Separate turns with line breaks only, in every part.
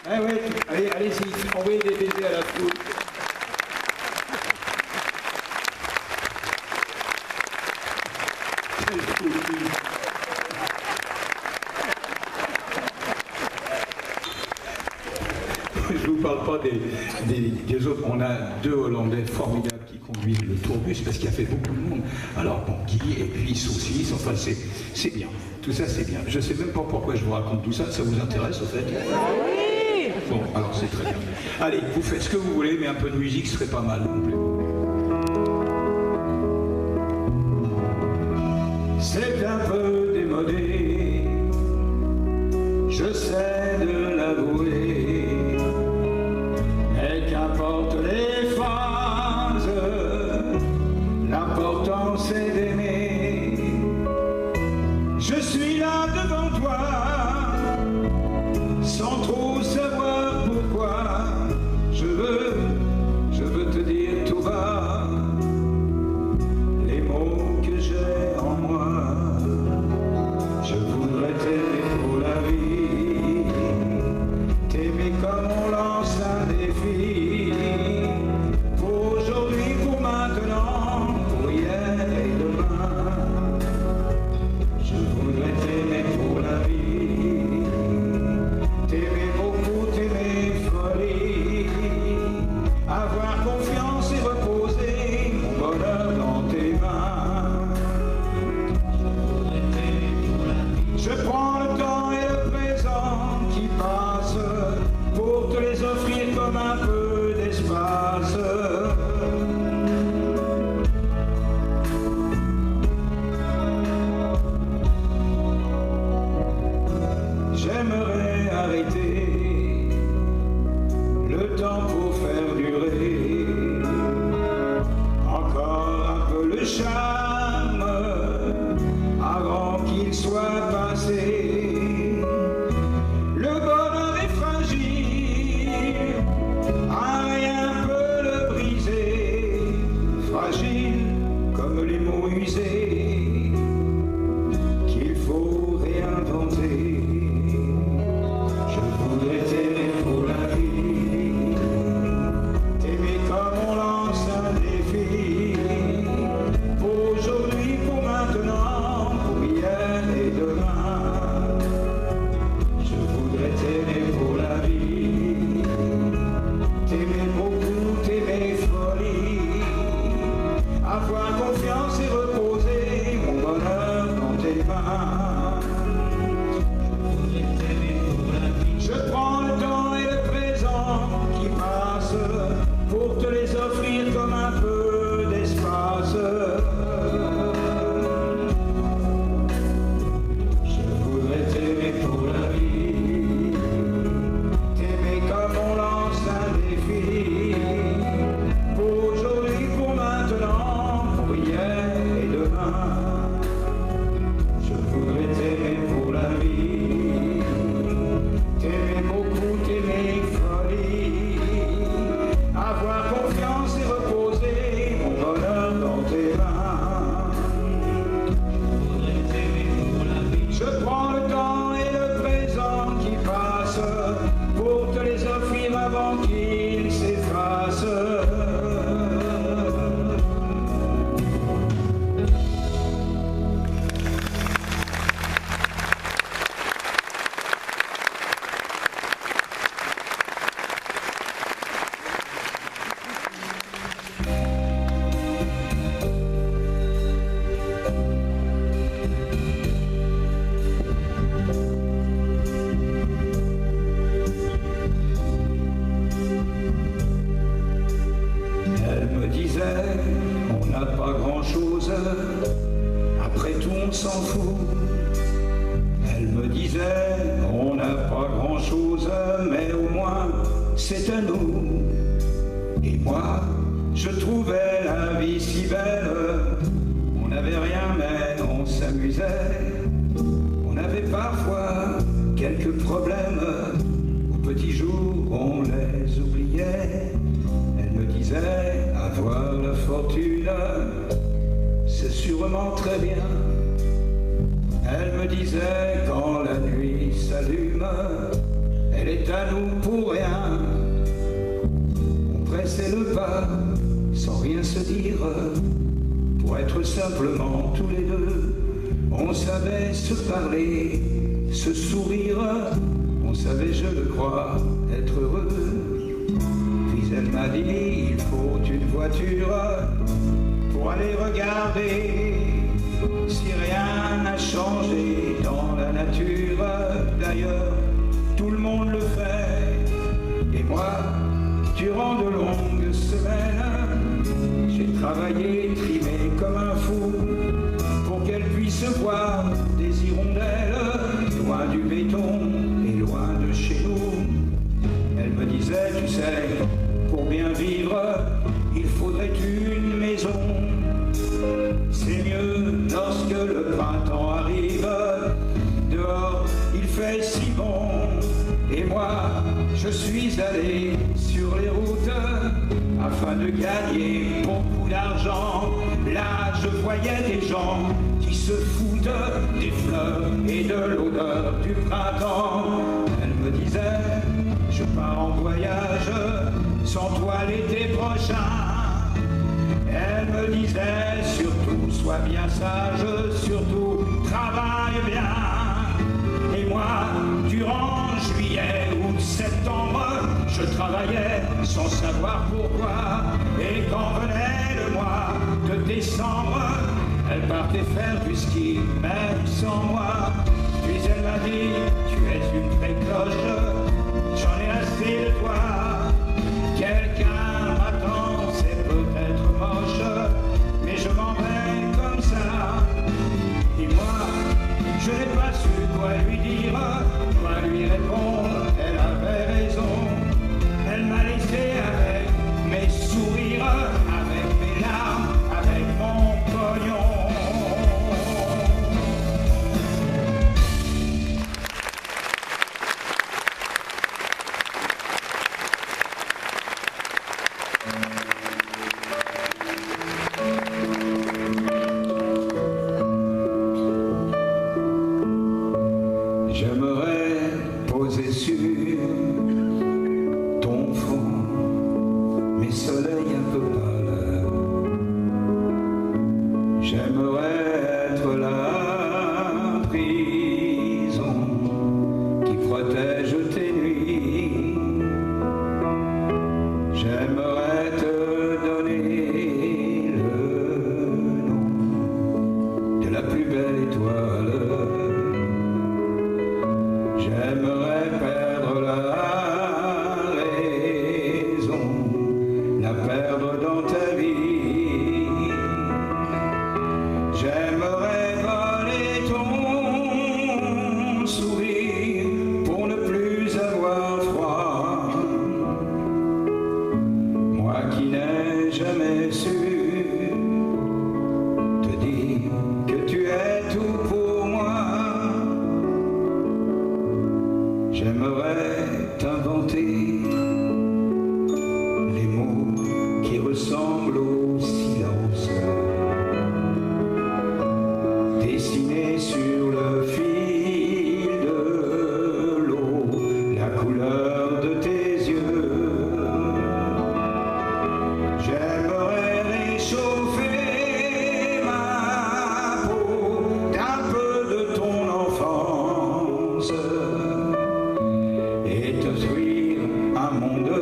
Ah ouais, allez, allez-y, envoyez des baisers à la foule. Quelle folie. Je vous parle pas des autres. On a deux Hollandais formidables qui conduisent le tourbus parce qu'il y a fait beaucoup de monde. Alors bon, Guy et puis Saucisse, enfin c'est bien. Tout ça c'est bien. Je sais même pas pourquoi je vous raconte tout ça. Ça vous intéresse au fait? Oui. Bon, alors c'est très bien. Allez, vous faites ce que vous voulez, mais un peu de musique serait pas mal non plus. C'est un peu démodé, je sais de l'avouer, mais qu'importe les phases, l'important c'est d'aimer. Je suis là devant toi, sans trop savoir pourquoi, je veux te dire tout bas les mots que j'ai en moi. Je voudrais t'aimer pour la vie, t'aimer comme on lance un défi, pour aujourd'hui, pour maintenant, pour hier et demain. Je voudrais t'aimer pour la vie, t'aimer beaucoup, t'aimer folie, avoir confiance et reposer mon bonheur dans tes mains. Je prends le temps et le présent qui passe pour te les offrir comme un peu d'espace. J'aimerais arrêter le temps pour faire durer encore un peu le charme avant qu'il soit passé. Le bonheur est fragile, rien peut le briser, fragile comme les mots usés qu'il faut réinventer. Je voudrais t'aimer pour la vie, t'aimer comme on lance un défi, pour aujourd'hui, pour maintenant, pour hier et demain. Je voudrais t'aimer pour la vie, t'aimer beaucoup, t'aimer folie, avoir confiance et reposer mon bonheur dans tes mains. Je prends le temps et le présent qui passe pour te les offrir comme un peu d'espace. Je voudrais t'aimer pour la vie, t'aimer comme on lance un défi, pour aujourd'hui, pour maintenant, pour hier et demain. Je voudrais t'aimer pour la vie, t'aimer beaucoup, t'aimer folie, avoir confiance et reposer mon bonheur dans tes mains. Je prends le temps et le présent qui passe pour te les offrir avant qu'ils s'effacent. Elle me disait, on n'a pas grand-chose, après tout on s'en fout. Elle me disait, on n'a pas grand-chose, mais au moins c'est à nous. Et moi, je trouvais la vie si belle, on n'avait rien mais on s'amusait. On avait parfois quelques problèmes, au petit jour on les oubliait. Elle me disait, avoir la fortune, c'est sûrement très bien. Elle me disait, quand la nuit s'allume, elle est à nous pour rien. On pressait le pas sans rien se dire, pour être simplement tous les deux. On savait se parler, se sourire, on savait, je le crois, être heureux. Puis elle m'a dit, il faut une voiture pour aller regarder si rien n'a changé dans la nature. D'ailleurs, tout le monde le fait. Et moi, durant de longues semaines, j'ai travaillé, trimé comme un fou, pour qu'elle puisse voir des hirondelles, loin du béton et loin de chez nous. Elle me disait, tu sais, pour bien vivre, il faudrait une maison. C'est mieux lorsque le printemps arrive, dehors il fait si bon. Et moi, je suis allé sur les routes afin de gagner beaucoup d'argent. Là, je voyais des gens qui se foutent des fleurs et de l'odeur du printemps. Elle me disait, je pars en voyage sans toi l'été prochain. Elle me disait, surtout sois bien sage, surtout travaille bien. Et moi, durant juillet, août, septembre, je travaillais sans savoir pourquoi. Et quand venait le mois de décembre, elle partait faire du ski, même sans moi. Puis elle m'a dit, tu es une précoce, j'en ai assez de toi. Quelqu'un m'attend, c'est peut-être moche, mais je m'en vais comme ça. Et moi, je n'ai pas su quoi lui dire, quoi lui répondre. Elle avait raison. Elle m'a laissé avec mes sourires, avec mes larmes, avec mon pognon. J'aimerais poser sur ton front mes soleils un peu pâles. J'aimerais être la prison qui protège tes nuits. J'aimerais te donner le nom de la plus belle étoile. J'aimerais perdre la raison, la perdre dans ta vie. J'aimerais voler ton sourire pour ne plus avoir froid. Moi qui n'ai jamais su te dire que tu es tout pour moi. J'aimerais t'inventer les mots qui ressemblent au silence, dessinés sur le fil de l'eau, la couleur de tes yeux. J'aimerais réchauffer ma peau d'un peu de ton enfance et t'offrir un monde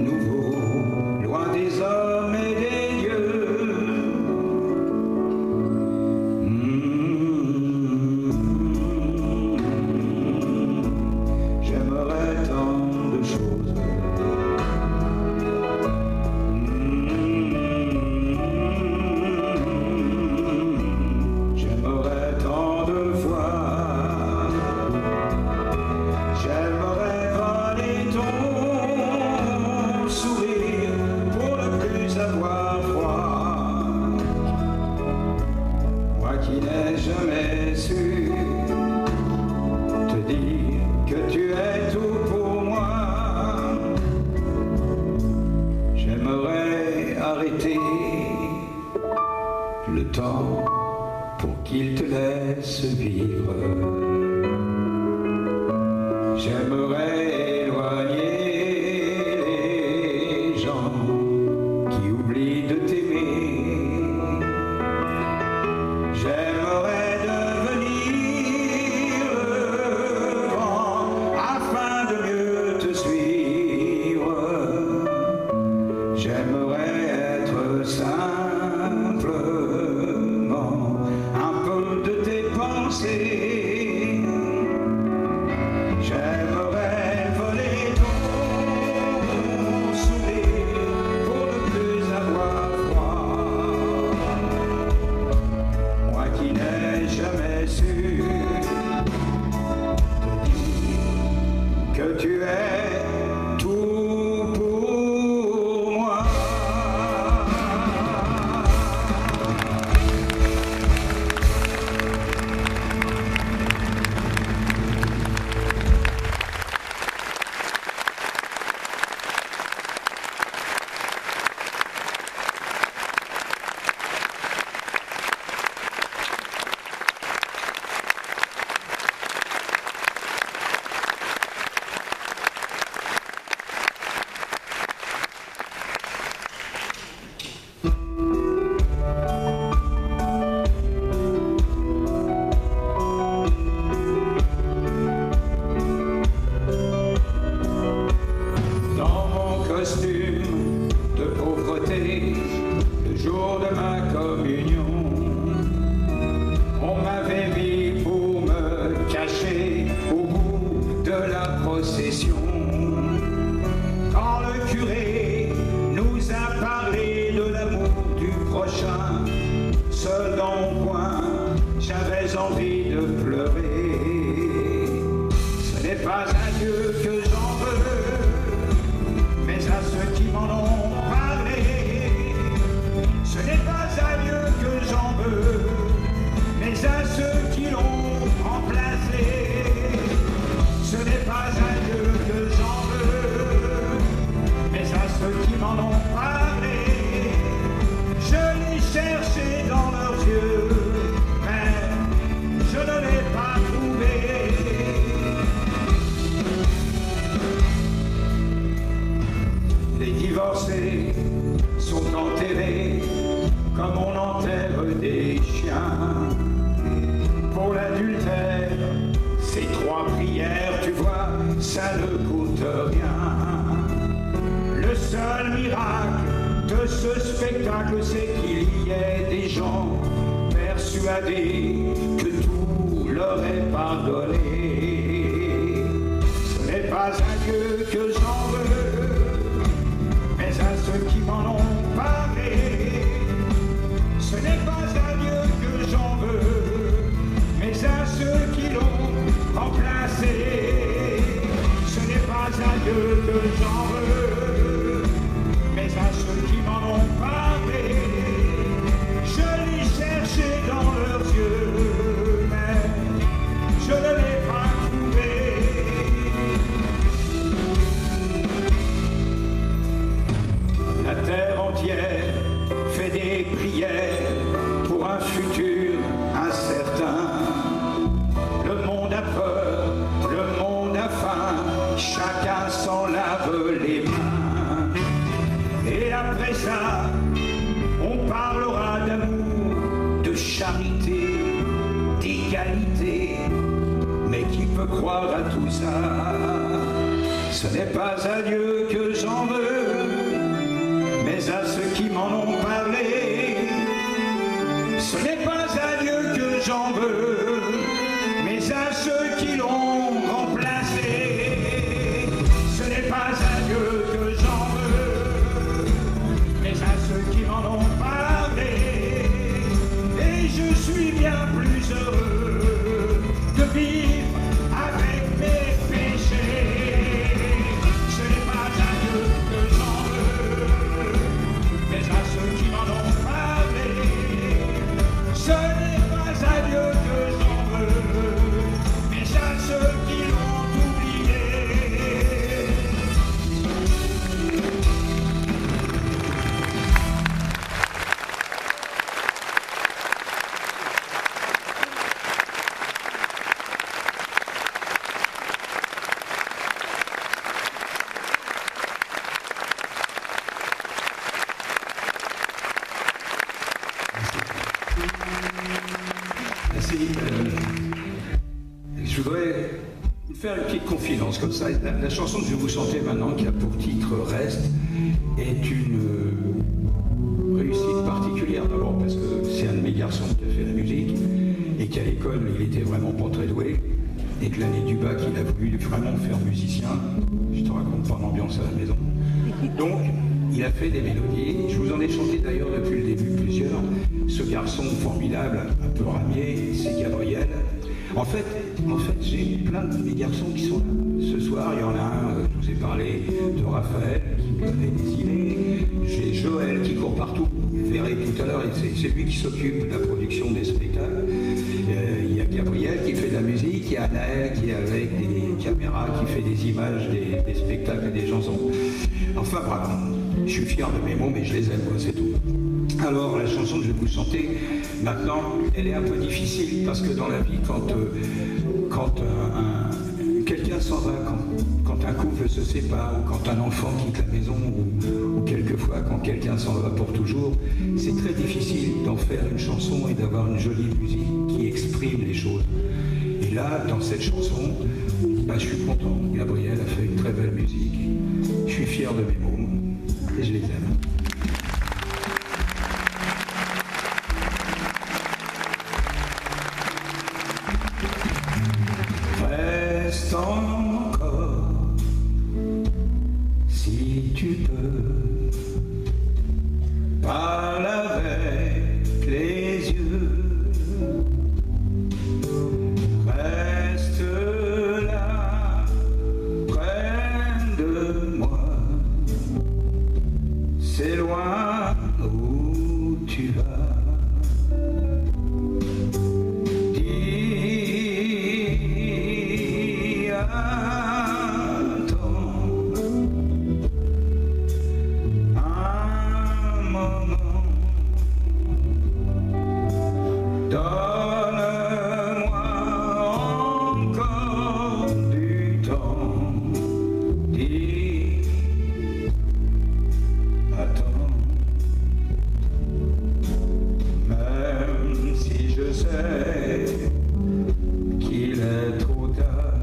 nouveau, loin des hommes et des dieux. J'aimerais tant de choses. J'aimerais tant de fois. J'aimerais voler ton J'aimerais éloigner les gens qui oublient de t'aimer. J'aimerais devenir le vent afin de mieux te suivre. J'aimerais être simplement un peu de tes pensées. J'aimerais voler ton sourire pour ne plus avoir froid. Moi qui n'ai jamais su te dire que tu es tout pour moi. Costume de pauvreté, le jour de ma communion, on m'avait mis pour me cacher au bout de la procession. Quand le curé nous a parlé de l'amour du prochain, seul dans mon coin, j'avais envie de pleurer. Ce n'est pas à Dieu que j'en veux, mais à ceux qui m'en ont parlé. Ce n'est pas à Dieu que j'en veux, mais à ceux qui l'ont remplacé. Ce n'est pas à Dieu que j'en veux, mais à ceux qui m'en ont parlé. Je l'ai cherché dans leurs yeux, mais je ne l'ai pas trouvé. Les divorcés sont enterrés comme on enterre des chiens. Pour l'adultère, ces 3 prières, tu vois, ça ne coûte rien. Le seul miracle de ce spectacle, c'est qu'il y ait des gens persuadés que tout leur est pardonné. Ce n'est pas à Dieu que j'en veux, mais à ceux qui m'en ont parlé. Ce n'est pas à Dieu que j'en veux, mais à ceux qui l'ont remplacé. Ce n'est pas à Dieu que j'en veux, mais à ceux qui m'en ont parlé. Je l'ai cherché dans leurs yeux, mais je ne l'ai pas trouvé. La terre entière fait des prières pour un futur incertain. Le monde a peur, le monde a faim, chacun s'en lave les mains. Et après ça, on parlera d'amour, de charité, d'égalité. Mais qui peut croire à tout ça? Ce n'est pas à Dieu que j'en veux, mais à ceux qui m'en ont parlé. Ce n'est pas à Dieu que j'en veux, mais à ceux qui l'ont remplacé. Ce n'est pas à Dieu que j'en veux, mais à ceux qui m'en ont parlé. Et je suis bien plus heureux de vivre avec mes péchés. Ce n'est pas à faire une petite confidence comme ça. La chanson que je vais vous chanter maintenant, qui a pour titre Reste, est une réussite particulière. D'abord parce que c'est un de mes garçons qui a fait la musique et qu'à l'école il était vraiment pas très doué et que l'année du bac il a voulu vraiment faire musicien. Je te raconte pas l'ambiance à la maison. Donc il a fait des mélodies. Je vous en ai chanté d'ailleurs depuis le début plusieurs. Ce garçon formidable, un peu ramier, c'est Gabriel. En fait, j'ai plein de mes garçons qui sont là. Ce soir, il y en a un, je vous ai parlé de Raphaël, qui me donnait des idées. J'ai Joël qui court partout. Vous verrez tout à l'heure, c'est lui qui s'occupe de la production des spectacles. Il y a Gabriel qui fait de la musique, il y a Anaël qui est avec des caméras, qui fait des images des spectacles et des chansons. Enfin, bravo. Je suis fier de mes mots, mais je les aime, quoi, c'est tout. Alors, la chanson que je vais vous chanter, maintenant, elle est un peu difficile, parce que dans la vie, quand quelqu'un s'en va, quand un couple se sépare, ou quand un enfant quitte la maison, ou quelquefois quand quelqu'un s'en va pour toujours, c'est très difficile d'en faire une chanson et d'avoir une jolie musique qui exprime les choses. Et là, dans cette chanson, je suis content. Gabriel a fait une très belle musique. Je suis fier de mes mots, et je les aime. Reste encore, si tu peux, parle avec les yeux, reste là, près de moi, c'est loin où tu vas. Qu'il est trop tard,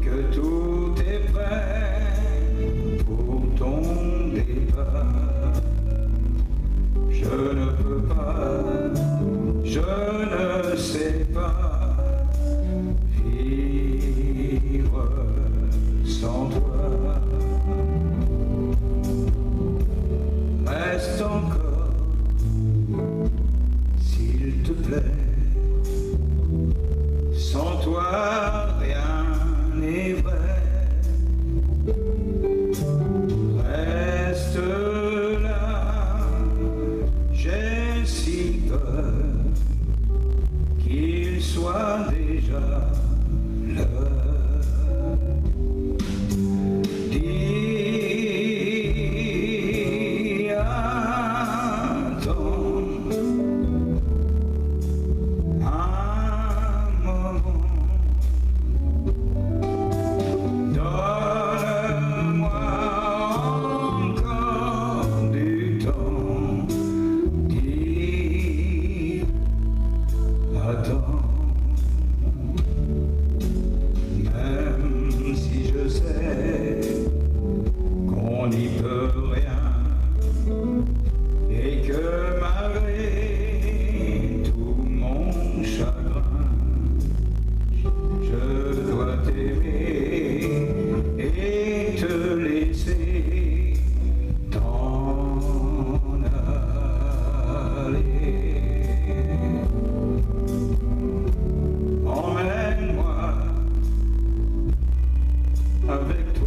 que tout est prêt pour ton départ. Je ne peux pas, je ne sais pas vivre sans toi. Reste encore, s'il te plaît. Sans toi, rien n'est vrai. Reste là, j'ai si peur qu'il soit déjà l'heure. Dis, attends. Même si je sais qu'on n'y peut rien et que malgré tout mon chagrin, je dois t'aimer et te laisser t'en aller. Emmène-moi avec toi.